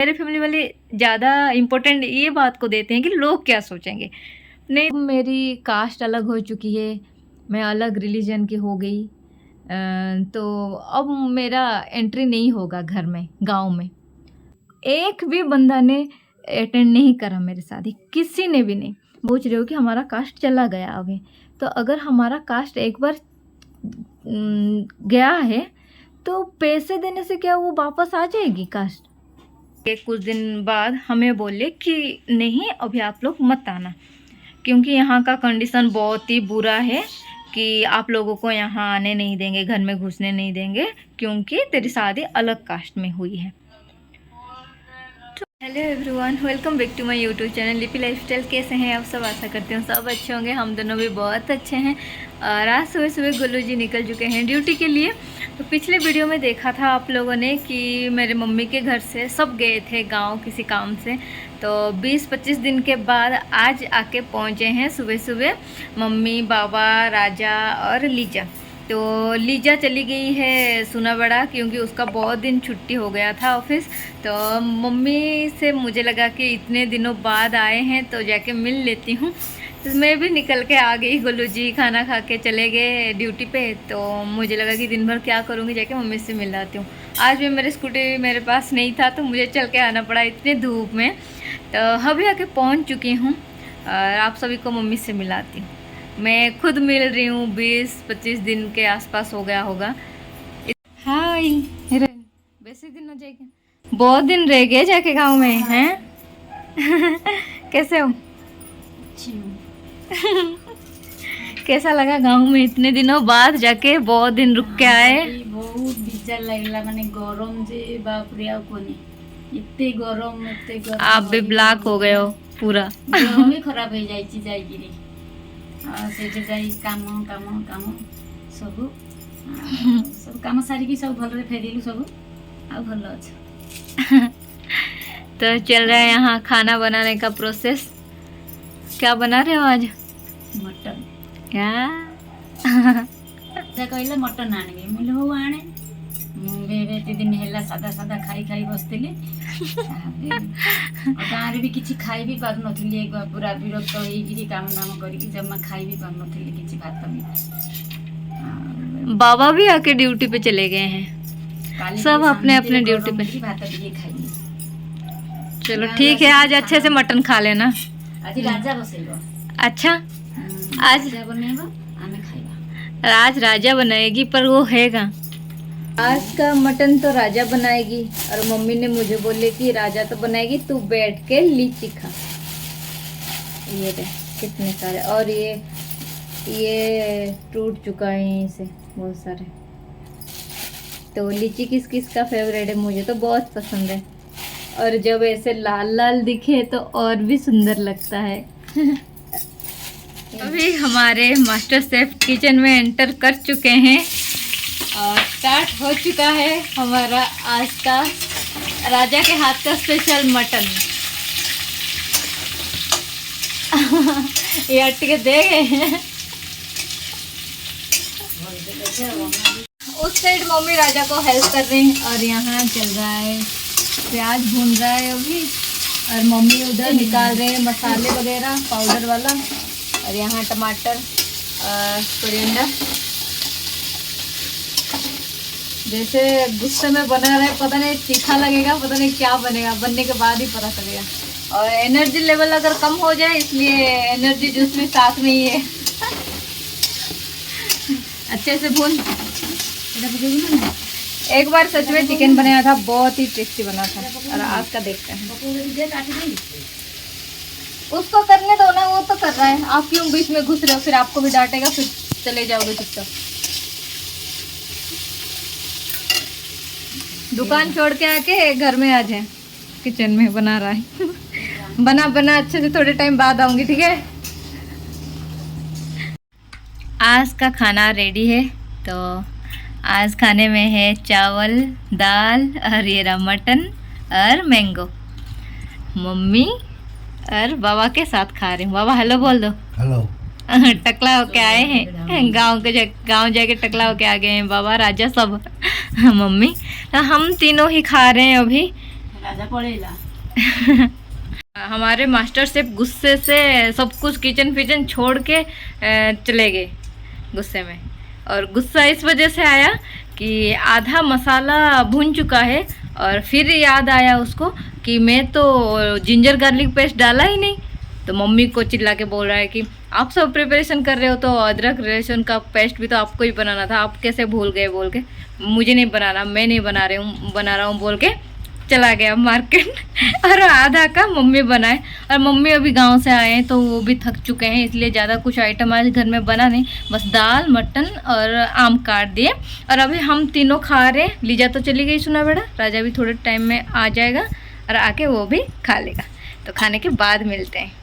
मेरे फैमिली वाले ज़्यादा इम्पोर्टेंट ये बात को देते हैं कि लोग क्या सोचेंगे। नहीं, मेरी कास्ट अलग हो चुकी है, मैं अलग रिलीजन की हो गई, तो अब मेरा एंट्री नहीं होगा घर में, गांव में। एक भी बंदा ने अटेंड नहीं करा मेरी शादी, किसी ने भी नहीं। पूछ रहे हो कि हमारा कास्ट चला गया अभी, तो अगर हमारा कास्ट एक बार गया है तो पैसे देने से क्या वो वापस आ जाएगी कास्ट? कुछ दिन बाद हमें बोले कि नहीं, अभी आप लोग मत आना, क्योंकि यहाँ का कंडीशन बहुत ही बुरा है कि आप लोगों को यहाँ आने नहीं देंगे, घर में घुसने नहीं देंगे, क्योंकि तेरी शादी अलग कास्ट में हुई है। Hello everyone, welcome back to my YouTube channel Lipi lifestyle. कैसे हैं आप सब? आशा करती हूँ सब अच्छे होंगे। हम दोनों भी बहुत अच्छे हैं। और आज सुबह सुबह गोलू जी निकल चुके हैं ड्यूटी के लिए। तो पिछले वीडियो में देखा था आप लोगों ने कि मेरे मम्मी के घर से सब गए थे गांव किसी काम से, तो 20-25 दिन के बाद आज आके पहुँचे हैं सुबह सुबह मम्मी, बाबा, राजा और लीजा। तो लीजा चली गई है सुनाबड़ा, क्योंकि उसका बहुत दिन छुट्टी हो गया था ऑफिस। तो मम्मी से मुझे लगा कि इतने दिनों बाद आए हैं तो जाके मिल लेती हूँ, तो मैं भी निकल के आ गई। गोलू जी खाना खा के चले गए ड्यूटी पे, तो मुझे लगा कि दिन भर क्या करूँगी, जाके मम्मी से मिल आती हूँ। आज भी मेरे स्कूटी मेरे पास नहीं था, तो मुझे चल के आना पड़ा इतनी धूप में। तो अभी आके पहुँच चुकी हूँ और आप सभी को मम्मी से मिलाती हूँ। मैं खुद मिल रही हूँ, 20-25 दिन के आसपास हो गया होगा। हाय, वैसे दिन हो जाएगा, बहुत दिन रह गए जाके गांव में हैं। कैसे हो? कैसा लगा गांव में इतने दिनों बाद जाके? बहुत दिन रुक के आए। बहुत बिजार लगला, माने गरम जे बाप रे, आउ कोनी इत्ते गरम। आप भी ब्लैक हो गए हो पूरा। देह भी खराब हो जाई छी जाई गिरी से जाई काम सब काम सारी की सब भल रे फेरिलु सब आ भल अछि। तो चल रहा है यहाँ खाना बनाने का प्रोसेस। क्या बना रहे हो आज? मटन। क्या जा कहले मटन आने, मुले हो आने बेबे दिन हेला सादा सादा खाई खाई बसतिले। गाँव भी किसी खाई भी पार नथिली, पूरा विरक्त होइगिरी काम दाम करिकी जम्मा खाई भी पार नथिली किसी भात भी। बाबा भी आके ड्यूटी पे चले गए हैं, सब अपने अपने ड्यूटी पे। भात भी खाई। चलो ठीक है, आज अच्छे से मटन खा लेना। आज राजा बसेगा। अच्छा, आज बनेगा आमे खाइबा। आज राजा बनाएगी, पर वो हैगा आज का मटन तो राजा बनाएगी। और मम्मी ने मुझे बोले कि राजा तो बनाएगी, तू बैठ के लीची खा। ये दे कितने सारे, और ये टूट चुका है यहीं से बहुत सारे। तो लीची किस किस का फेवरेट है? मुझे तो बहुत पसंद है, और जब ऐसे लाल लाल दिखे तो और भी सुंदर लगता है। अभी हमारे मास्टर शेफ किचन में एंटर कर चुके हैं और स्टार्ट हो चुका है हमारा आज का राजा के हाथ का स्पेशल मटन। ये हट के दे गए हैं। उस साइड मम्मी राजा को हेल्प कर रही हैं, और यहाँ चल रहा है प्याज भून रहा है अभी, और मम्मी उधर निकाल रहे हैं मसाले वगैरह पाउडर वाला, और यहाँ टमाटर और कोरिएंडर। जैसे गुस्से में बना रहे, पता नहीं तीखा लगेगा, पता नहीं क्या बनेगा, बनने के बाद ही पता चलेगा। और एनर्जी लेवल अगर कम हो जाए, इसलिए एनर्जी जूस भी साथ में ही है। अच्छे से भून। एक बार सच में चिकन बनाया था, बहुत ही टेस्टी बना था, और आज का देखते हैं। उसको करने दो ना, वो तो कर रहा है, आप क्यों बीच में घुस रहे हो? फिर आपको भी डांटेगा, फिर चले जाओगे चुपचाप। दुकान छोड़ के आके घर में आ जाए, किचन में बना रहा है। बना अच्छे से थोड़े टाइम बाद आऊंगी, ठीक है? आज का खाना रेडी है। तो आज खाने में है चावल, दाल और ये रहा मटन और मैंगो। मम्मी और बाबा के साथ खा रही हूँ। बाबा हेलो बोल दो। हेलो। टकला होके आए हैं, गांव जाके टकला होके आ गए हैं बाबा, राजा सब। मम्मी, तो हम तीनों ही खा रहे हैं अभी। राजा पड़ेला। हमारे मास्टर शेफ गुस्से से सब कुछ किचन फिचन छोड़ के चले गए गुस्से में। और गुस्सा इस वजह से आया कि आधा मसाला भून चुका है और फिर याद आया उसको कि मैं तो जिंजर गार्लिक पेस्ट डाला ही नहीं। तो मम्मी को चिल्ला के बोल रहा है कि आप सब प्रिपरेशन कर रहे हो तो अदरक लहसुन का पेस्ट भी तो आपको ही बनाना था, आप कैसे भूल गए बोल के। मुझे नहीं बनाना, मैं नहीं बना रहा हूँ बोल के चला गया मार्केट। और आधा का मम्मी बनाए। और मम्मी अभी गांव से आए हैं तो वो भी थक चुके हैं, इसलिए ज़्यादा कुछ आइटम आज घर में बना नहीं, बस दाल मटन और आम काट दिए। और अभी हम तीनों खा रहे हैं। लीजा तो चली गई सुना बेटा, राजा भी थोड़े टाइम में आ जाएगा और आके वो भी खा लेगा। तो खाने के बाद मिलते हैं।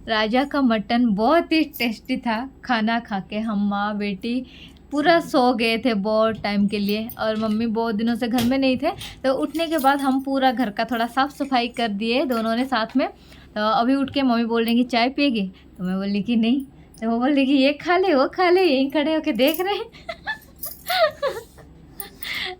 राजा का मटन बहुत ही टेस्टी था। खाना खा के हम माँ बेटी पूरा सो गए थे बहुत टाइम के लिए। और मम्मी बहुत दिनों से घर में नहीं थे, तो उठने के बाद हम पूरा घर का थोड़ा साफ़ सफाई कर दिए दोनों ने साथ में। तो अभी उठ के मम्मी बोल रही कि चाय पिएगी, तो मैं बोली कि नहीं। तो वो बोल रही कि ये खा ले वो खा ले, यहीं खड़े होके देख रहे हैं।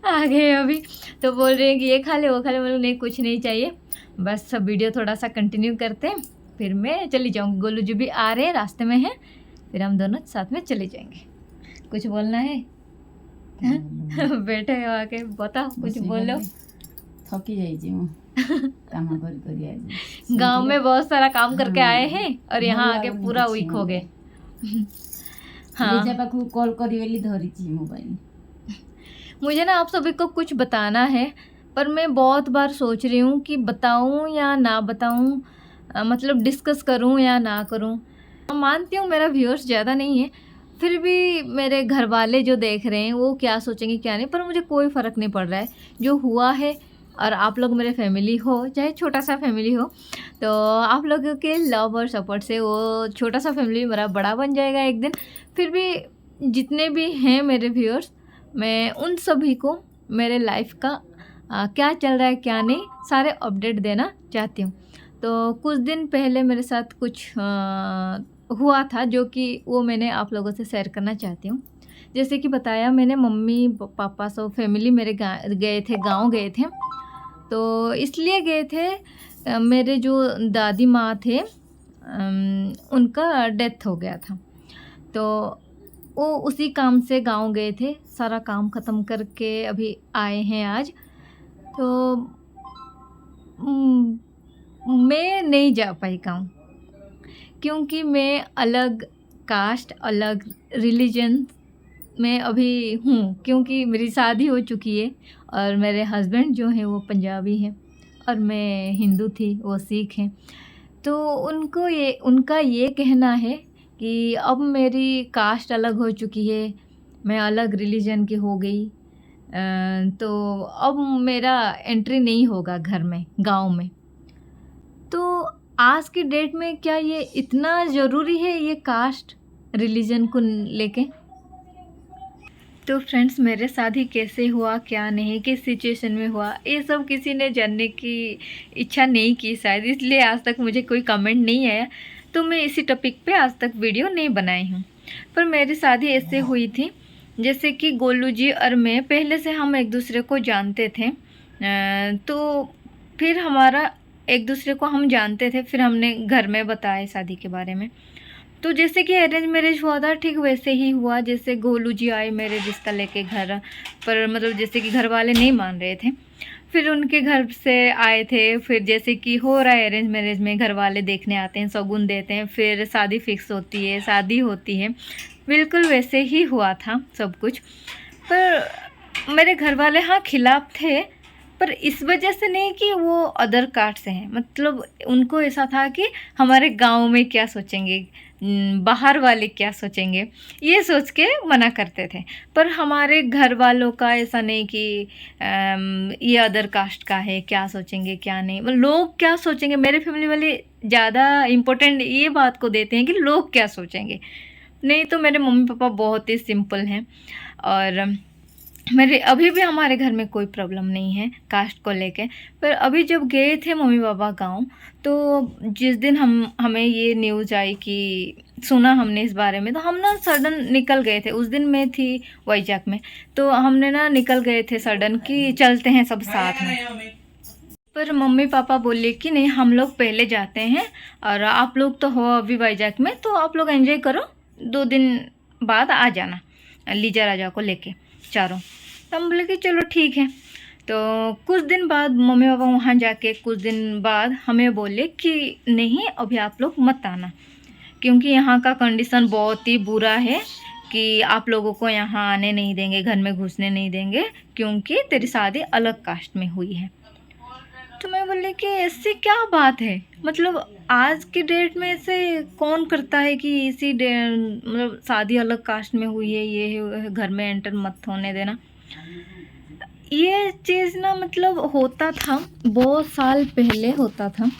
आ गए अभी, तो बोल रहे हैं कि ये खा ले वो खा ले। बोले नहीं कुछ नहीं चाहिए, बस सब वीडियो थोड़ा सा कंटिन्यू करते हैं, फिर मैं चली जाऊँगी। गोलू जी भी आ रहे हैं, रास्ते में हैं, फिर हम दोनों साथ में चले जाएंगे। कुछ बोलना है? बैठे हो आके बताओ, कुछ बोलो। थकी जाइए काम कर गांव में बहुत सारा काम करके आए हैं और यहाँ आके पूरा वीक हो गए। हाँ, पाखु कॉल करी धरी मोबाइल। मुझे ना आप सभी को कुछ बताना है, पर मैं बहुत बार सोच रही हूँ कि बताऊँ या ना बताऊँ, मतलब डिस्कस करूँ या ना करूँ। मानती हूँ मेरा व्यूअर्स ज़्यादा नहीं है, फिर भी मेरे घर वाले जो देख रहे हैं वो क्या सोचेंगे क्या नहीं, पर मुझे कोई फ़र्क नहीं पड़ रहा है। जो हुआ है, और आप लोग मेरे फैमिली हो, चाहे छोटा सा फैमिली हो, तो आप लोगों के लव और सपोर्ट से वो छोटा सा फैमिली मेरा बड़ा बन जाएगा एक दिन। फिर भी जितने भी हैं मेरे व्यूअर्स, मैं उन सभी को मेरे लाइफ का क्या चल रहा है क्या नहीं सारे अपडेट देना चाहती हूँ। तो कुछ दिन पहले मेरे साथ कुछ हुआ था जो कि वो मैंने आप लोगों से शेयर करना चाहती हूँ। जैसे कि बताया मैंने, मम्मी पापा सब फैमिली मेरे गए थे, गांव गए थे। तो इसलिए गए थे, मेरे जो दादी माँ थे उनका डेथ हो गया था, तो वो उसी काम से गांव गए थे। सारा काम ख़त्म करके अभी आए हैं आज। तो मैं नहीं जा पाई गाँव, क्योंकि मैं अलग कास्ट अलग रिलीजन में अभी हूँ, क्योंकि मेरी शादी हो चुकी है और मेरे हस्बैंड जो हैं वो पंजाबी हैं और मैं हिंदू थी, वो सिख हैं। तो उनका ये कहना है कि अब मेरी कास्ट अलग हो चुकी है, मैं अलग रिलीजन की हो गई, तो अब मेरा एंट्री नहीं होगा घर में, गांव में। तो आज की डेट में क्या ये इतना ज़रूरी है ये कास्ट रिलीजन को लेके? तो फ्रेंड्स, मेरे साथ ही कैसे हुआ क्या नहीं, किस सिचुएशन में हुआ, ये सब किसी ने जानने की इच्छा नहीं की शायद, इसलिए आज तक मुझे कोई कमेंट नहीं आया। तो मैं इसी टॉपिक पे आज तक वीडियो नहीं बनाई हूँ। पर मेरी शादी ऐसे हुई थी, जैसे कि गोलू जी और मैं पहले से हम एक दूसरे को जानते थे। तो फिर हमारा एक दूसरे को हम जानते थे, फिर हमने घर में बताया शादी के बारे में। तो जैसे कि अरेंज मैरिज हुआ था, ठीक वैसे ही हुआ। जैसे गोलू जी आए मेरे रिश्ता लेके घर पर, मतलब जैसे कि घर वाले नहीं मान रहे थे, फिर उनके घर से आए थे। फिर जैसे कि हो रहा है अरेंज मैरिज में, घर वाले देखने आते हैं, शगुन देते हैं, फिर शादी फिक्स होती है, शादी होती है। बिल्कुल वैसे ही हुआ था सब कुछ। पर मेरे घर वाले हाँ खिलाफ थे, पर इस वजह से नहीं कि वो अदर कास्ट से हैं, मतलब उनको ऐसा था कि हमारे गांव में क्या सोचेंगे, बाहर वाले क्या सोचेंगे, ये सोच के मना करते थे। पर हमारे घर वालों का ऐसा नहीं कि ये अदर कास्ट का है, क्या सोचेंगे क्या नहीं, मतलब लोग क्या सोचेंगे। मेरे फैमिली वाले ज़्यादा इम्पोर्टेंट ये बात को देते हैं कि लोग क्या सोचेंगे। नहीं तो मेरे मम्मी पापा बहुत ही सिंपल हैं और मेरे अभी भी हमारे घर में कोई प्रॉब्लम नहीं है कास्ट को लेके। पर अभी जब गए थे मम्मी पापा गांव, तो जिस दिन हमें ये न्यूज़ आई कि सुना हमने इस बारे में, तो हम ना सडन निकल गए थे। उस दिन मैं थी वाईजाग में, तो हमने ना निकल गए थे सडन कि चलते हैं सब साथ में। पर मम्मी पापा बोले कि नहीं, हम लोग पहले जाते हैं और आप लोग तो हो अभी वाईजाग में, तो आप लोग एंजॉय करो, 2 दिन बाद आ जाना लीजा राजा को लेके चारों। तो हम बोले कि चलो ठीक है। तो कुछ दिन बाद मम्मी पापा वहाँ जाके कुछ दिन बाद हमें बोले कि नहीं, अभी आप लोग मत आना, क्योंकि यहाँ का कंडीशन बहुत ही बुरा है कि आप लोगों को यहाँ आने नहीं देंगे, घर में घुसने नहीं देंगे, क्योंकि तेरी शादी अलग कास्ट में हुई है। तो मैं बोली कि ऐसी क्या बात है, मतलब आज की डेट में ऐसे कौन करता है कि मतलब शादी अलग कास्ट में हुई है, ये है, घर में एंटर मत होने देना। ये चीज़ ना मतलब होता था, बहुत साल पहले होता था,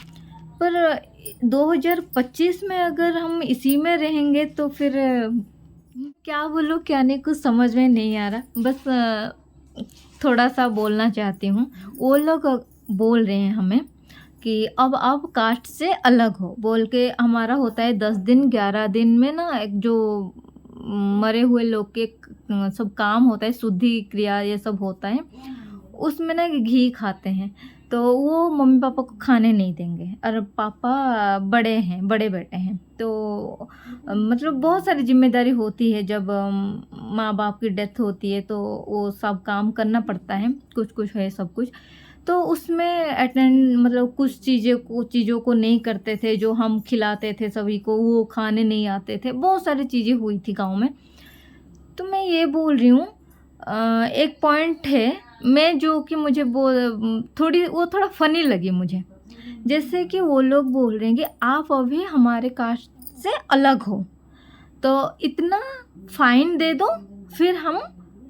पर 2025 में अगर हम इसी में रहेंगे तो फिर क्या बोलूँ क्या नहीं, कुछ समझ में नहीं आ रहा। बस थोड़ा सा बोलना चाहती हूँ। वो लोग बोल रहे हैं हमें कि अब आप कास्ट से अलग हो बोल के। हमारा होता है 10 दिन 11 दिन में ना, एक जो मरे हुए लोग के सब काम होता है, शुद्धि क्रिया ये सब होता है, उसमें ना घी खाते हैं, तो वो मम्मी पापा को खाने नहीं देंगे। और पापा बड़े हैं, बड़े बेटे हैं, तो मतलब बहुत सारी जिम्मेदारी होती है। जब माँ बाप की डेथ होती है तो वो सब काम करना पड़ता है, कुछ कुछ है सब कुछ। तो उसमें अटेंड मतलब कुछ चीज़ों को नहीं करते थे, जो हम खिलाते थे सभी को, वो खाने नहीं आते थे। बहुत सारी चीज़ें हुई थी गाँव में। तो मैं ये बोल रही हूँ, एक पॉइंट है मैं जो कि मुझे थोड़ा फ़नी लगी मुझे। जैसे कि वो लोग बोल रहे हैं कि आप अभी हमारे कास्ट से अलग हो, तो इतना फ़ाइन दे दो, फिर हम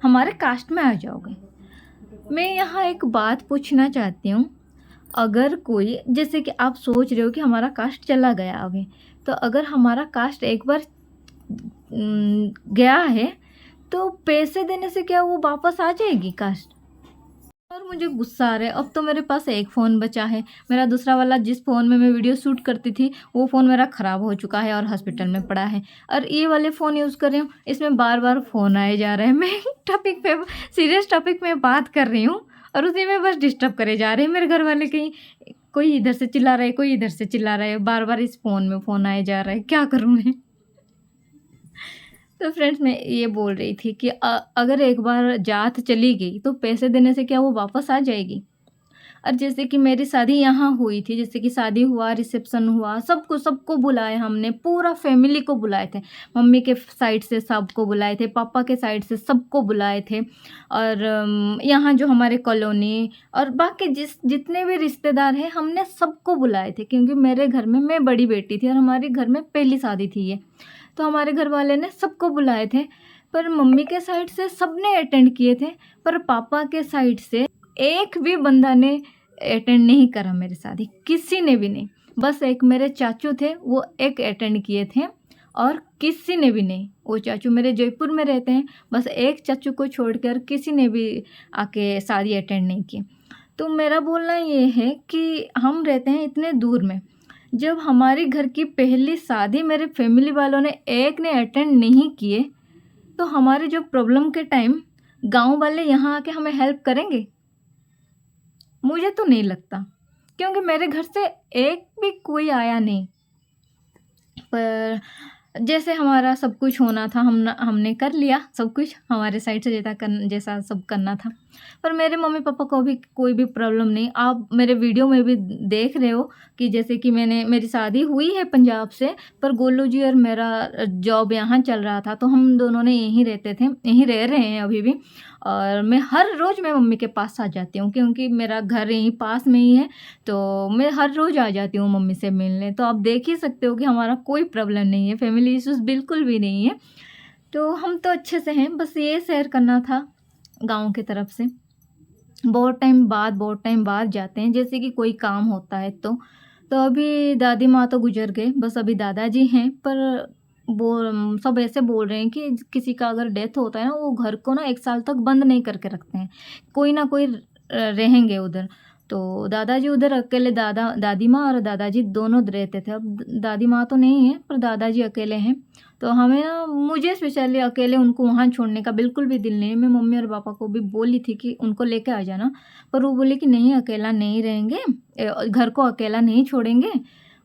हमारे कास्ट में आ जाओगे। मैं यहाँ एक बात पूछना चाहती हूँ, अगर कोई, जैसे कि आप सोच रहे हो कि हमारा कास्ट चला गया अभी, तो अगर हमारा कास्ट एक बार गया है, तो पैसे देने से क्या वो वापस आ जाएगी कास्ट? और मुझे गुस्सा आ रहा है। अब तो मेरे पास एक फ़ोन बचा है, मेरा दूसरा वाला जिस फ़ोन में मैं वीडियो शूट करती थी, वो फ़ोन मेरा ख़राब हो चुका है और हॉस्पिटल में पड़ा है। और ये वाले फ़ोन यूज़ कर रही हूँ, इसमें बार बार फ़ोन आए जा रहे हैं। मैं टॉपिक पे, सीरियस टॉपिक में बात कर रही हूँ और उसी में बस डिस्टर्ब करे जा रहे हैं मेरे घर वाले। कहीं कोई इधर से चिल्ला रहा है, कोई इधर से चिल्ला रहा है, बार बार इस फ़ोन में फ़ोन आए जा रहा है, क्या करूँ मैं? तो फ्रेंड्स, मैं ये बोल रही थी कि अगर एक बार जात चली गई तो पैसे देने से क्या वो वापस आ जाएगी? और जैसे कि मेरी शादी यहाँ हुई थी, जैसे कि शादी हुआ, रिसेप्शन हुआ, सबको बुलाया हमने, पूरा फैमिली को बुलाए थे। मम्मी के साइड से सबको बुलाए थे, पापा के साइड से सबको बुलाए थे। और यहाँ जो हमारे कॉलोनी और बाकी जितने भी रिश्तेदार हैं, हमने सबको बुलाए थे, क्योंकि मेरे घर में मैं बड़ी बेटी थी और हमारे घर में पहली शादी थी ये। तो हमारे घर वाले ने सबको बुलाए थे। पर मम्मी के साइड से सबने अटेंड किए थे, पर पापा के साइड से एक भी बंदा ने अटेंड नहीं करा मेरी शादी, किसी ने भी नहीं। बस एक मेरे चाचू थे, वो एक अटेंड किए थे और किसी ने भी नहीं। वो चाचू मेरे जयपुर में रहते हैं, बस एक चाचू को छोड़कर किसी ने भी आके शादी अटेंड नहीं की। तो मेरा बोलना ये है कि हम रहते हैं इतने दूर में, जब हमारे घर की पहली शादी मेरे फैमिली वालों ने एक ने अटेंड नहीं किए, तो हमारे जो प्रॉब्लम के टाइम गांव वाले यहाँ आके हमें हेल्प करेंगे? मुझे तो नहीं लगता, क्योंकि मेरे घर से एक भी कोई आया नहीं। पर जैसे हमारा सब कुछ होना था, हमने कर लिया सब कुछ हमारे साइड से, जैसा सब करना था। पर मेरे मम्मी पापा को भी कोई भी प्रॉब्लम नहीं। आप मेरे वीडियो में भी देख रहे हो कि जैसे कि मेरी शादी हुई है पंजाब से, पर गोलू जी और मेरा जॉब यहाँ चल रहा था, तो हम दोनों ने यहीं रहते थे, यहीं रह रहे हैं अभी भी। और मैं हर रोज़ मैं मम्मी के पास आ जाती हूँ, क्योंकि मेरा घर यहीं पास में ही है, तो मैं हर रोज़ आ जाती हूँ मम्मी से मिलने। तो आप देख ही सकते हो कि हमारा कोई प्रॉब्लम नहीं है, फैमिली इश्यूज़ बिल्कुल भी नहीं है। तो हम तो अच्छे से हैं। बस ये शेयर करना था गाँव की तरफ से। बहुत टाइम बाद जाते हैं, जैसे कि कोई काम होता है तो अभी दादी माँ तो गुजर गए, बस अभी दादाजी हैं। पर सब ऐसे बोल रहे हैं कि किसी का अगर डेथ होता है ना, वो घर को ना 1 साल तक बंद नहीं करके रखते हैं, कोई ना कोई रहेंगे उधर। तो दादाजी उधर अकेले, दादी माँ और दादाजी दोनों रहते थे। अब दादी माँ तो नहीं है, पर दादाजी अकेले हैं। तो हमें ना, मुझे स्पेशली अकेले उनको वहाँ छोड़ने का बिल्कुल भी दिल नहीं है। मैं मम्मी और पापा को भी बोली थी कि उनको लेके आ जाना, पर वो बोले कि नहीं, अकेला नहीं रहेंगे, घर को अकेला नहीं छोड़ेंगे।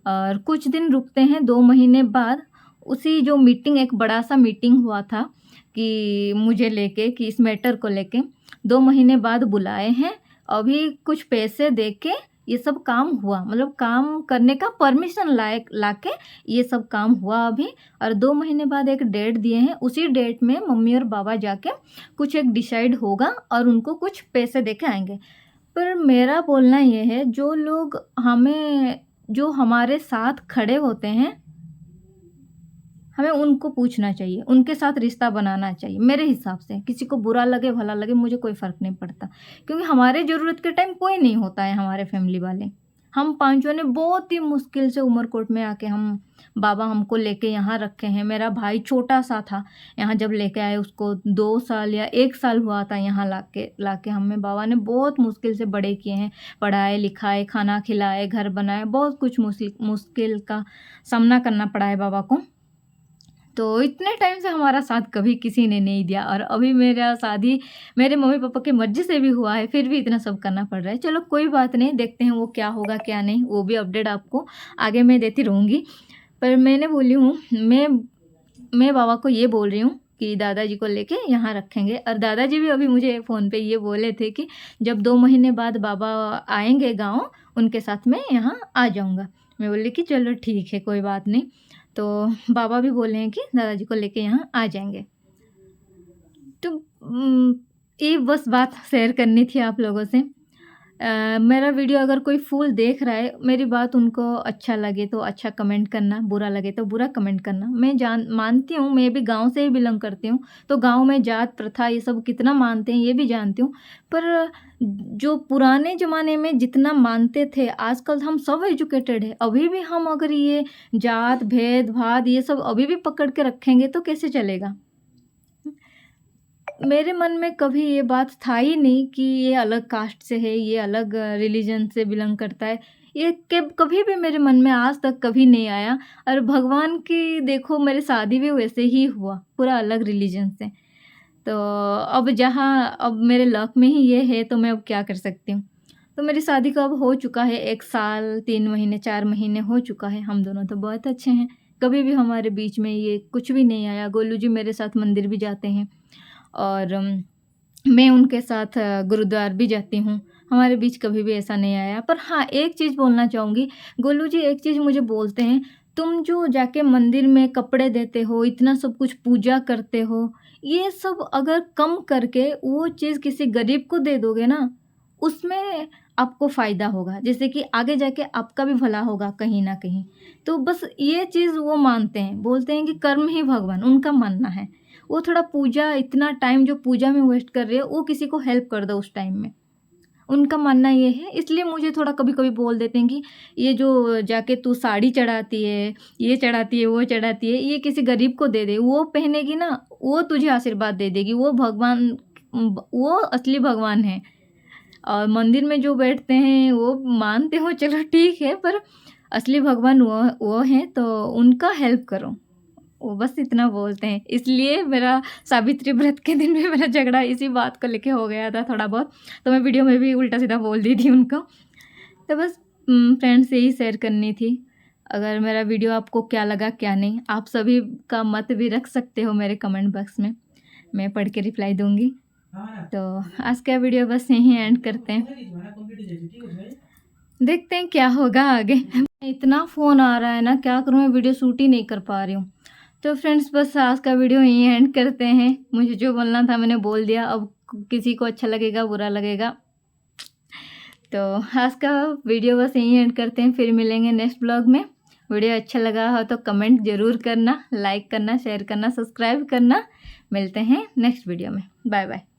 और कुछ दिन रुकते हैं। 2 महीने बाद उसी जो मीटिंग, एक बड़ा सा मीटिंग हुआ था कि मुझे लेके, कि इस मैटर को लेके 2 महीने बाद बुलाए हैं। अभी कुछ पैसे दे के ये सब काम हुआ, मतलब काम करने का परमिशन लाके ये सब काम हुआ अभी। और 2 महीने बाद एक डेट दिए हैं, उसी डेट में मम्मी और बाबा जाके कुछ एक डिसाइड होगा और उनको कुछ पैसे दे के आएंगे। पर मेरा बोलना ये है, जो लोग जो हमारे साथ खड़े होते हैं, हमें उनको पूछना चाहिए, उनके साथ रिश्ता बनाना चाहिए। मेरे हिसाब से किसी को बुरा लगे भला लगे, मुझे कोई फ़र्क नहीं पड़ता, क्योंकि हमारे ज़रूरत के टाइम कोई नहीं होता है हमारे फैमिली वाले। हम पांचों ने बहुत ही मुश्किल से उमरकोट में आके बाबा हमको लेके यहाँ रखे हैं। मेरा भाई छोटा सा था, यहाँ जब लेके आए उसको 2 साल या 1 साल हुआ था, यहाँ लाके हमें बाबा ने बहुत मुश्किल से बड़े किए हैं, पढ़ाए लिखाए, खाना खिलाए, घर बनाए, बहुत कुछ मुश्किल का सामना करना पड़ा है बाबा को। तो इतने टाइम से हमारा साथ कभी किसी ने नहीं दिया, और अभी मेरा शादी मेरे मम्मी पापा की मर्ज़ी से भी हुआ है, फिर भी इतना सब करना पड़ रहा है। चलो कोई बात नहीं, देखते हैं वो क्या होगा क्या नहीं, वो भी अपडेट आपको आगे मैं देती रहूँगी। पर मैंने बोली हूँ, मैं बाबा को ये बोल रही हूँ कि दादाजी को लेके यहाँ रखेंगे। और दादाजी भी अभी मुझे फ़ोन पे ये बोले थे कि जब 2 महीने बाद बाबा आएंगे गाँव, उनके साथ मैं यहाँ आ जाऊँगा। मैं बोली कि चलो ठीक है, कोई बात नहीं। तो बाबा भी बोले हैं कि दादाजी को लेके यहाँ आ जाएंगे। तो ये बस बात शेयर करनी थी आप लोगों से। मेरा वीडियो अगर कोई फुल देख रहा है, मेरी बात उनको अच्छा लगे तो अच्छा कमेंट करना, बुरा लगे तो बुरा कमेंट करना। मैं मानती हूँ, मैं भी गांव से ही बिलोंग करती हूँ, तो गांव में जात प्रथा ये सब कितना मानते हैं ये भी जानती हूँ। पर जो पुराने ज़माने में जितना मानते थे, आजकल हम सब एजुकेटेड है, अभी भी हम अगर ये जात भेदभाव ये सब अभी भी पकड़ के रखेंगे तो कैसे चलेगा। मेरे मन में कभी ये बात था ही नहीं कि ये अलग कास्ट से है, ये अलग रिलीजन से बिलोंग करता है। ये कभी भी मेरे मन में आज तक कभी नहीं आया। और भगवान की देखो, मेरी शादी भी वैसे ही हुआ, पूरा अलग रिलीजन से। तो अब मेरे लक में ही ये है, तो मैं अब क्या कर सकती हूँ। तो मेरी शादी को अब हो चुका है 1 साल 3 महीने 4 महीने हो चुका है। हम दोनों तो बहुत अच्छे हैं, कभी भी हमारे बीच में ये कुछ भी नहीं आया। गोलू जी मेरे साथ मंदिर भी जाते हैं और मैं उनके साथ गुरुद्वार भी जाती हूँ, हमारे बीच कभी भी ऐसा नहीं आया। पर हाँ, एक चीज़ बोलना चाहूँगी, गोलू जी एक चीज़ मुझे बोलते हैं, तुम जो जाके मंदिर में कपड़े देते हो, इतना सब कुछ पूजा करते हो, ये सब अगर कम करके वो चीज़ किसी गरीब को दे दोगे ना, उसमें आपको फ़ायदा होगा, जैसे कि आगे जाके आपका भी भला होगा कहीं ना कहीं। तो बस ये चीज़ वो मानते हैं, बोलते हैं कि कर्म ही भगवान, उनका मानना है। वो थोड़ा पूजा, इतना टाइम जो पूजा में वेस्ट कर रहे हो, वो किसी को हेल्प कर दो उस टाइम में, उनका मानना ये है। इसलिए मुझे थोड़ा कभी कभी बोल देते हैं कि ये जो जाके तू साड़ी चढ़ाती है, ये चढ़ाती है, वो चढ़ाती है, ये किसी गरीब को दे दे, वो पहनेगी ना, वो तुझे आशीर्वाद दे देगी, वो भगवान, वो असली भगवान है। और मंदिर में जो बैठते हैं वो मानते हो, चलो ठीक है, पर असली भगवान वो हैं, तो उनका हेल्प करो। वो बस इतना बोलते हैं। इसलिए मेरा सावित्री व्रत के दिन भी मेरा झगड़ा इसी बात को लेके हो गया था थोड़ा बहुत, तो मैं वीडियो में भी उल्टा सीधा बोल दी थी उनको। तो बस फ्रेंड्स यही शेयर करनी थी। अगर मेरा वीडियो आपको क्या लगा क्या नहीं, आप सभी का मत भी रख सकते हो मेरे कमेंट बॉक्स में, मैं पढ़ के रिप्लाई दूँगी। तो आज का वीडियो बस यहीं एंड करते हैं, देखते हैं क्या होगा आगे। इतना फ़ोन आ रहा है ना, क्या करूँ, मैं वीडियो शूट ही नहीं कर पा रही हूँ। तो फ्रेंड्स बस आज का वीडियो यहीं एंड करते हैं। मुझे जो बोलना था मैंने बोल दिया, अब किसी को अच्छा लगेगा बुरा लगेगा। तो आज का वीडियो बस यहीं एंड करते हैं, फिर मिलेंगे नेक्स्ट ब्लॉग में। वीडियो अच्छा लगा हो तो कमेंट ज़रूर करना, लाइक करना, शेयर करना, सब्सक्राइब करना। मिलते हैं नेक्स्ट वीडियो में। Bye bye.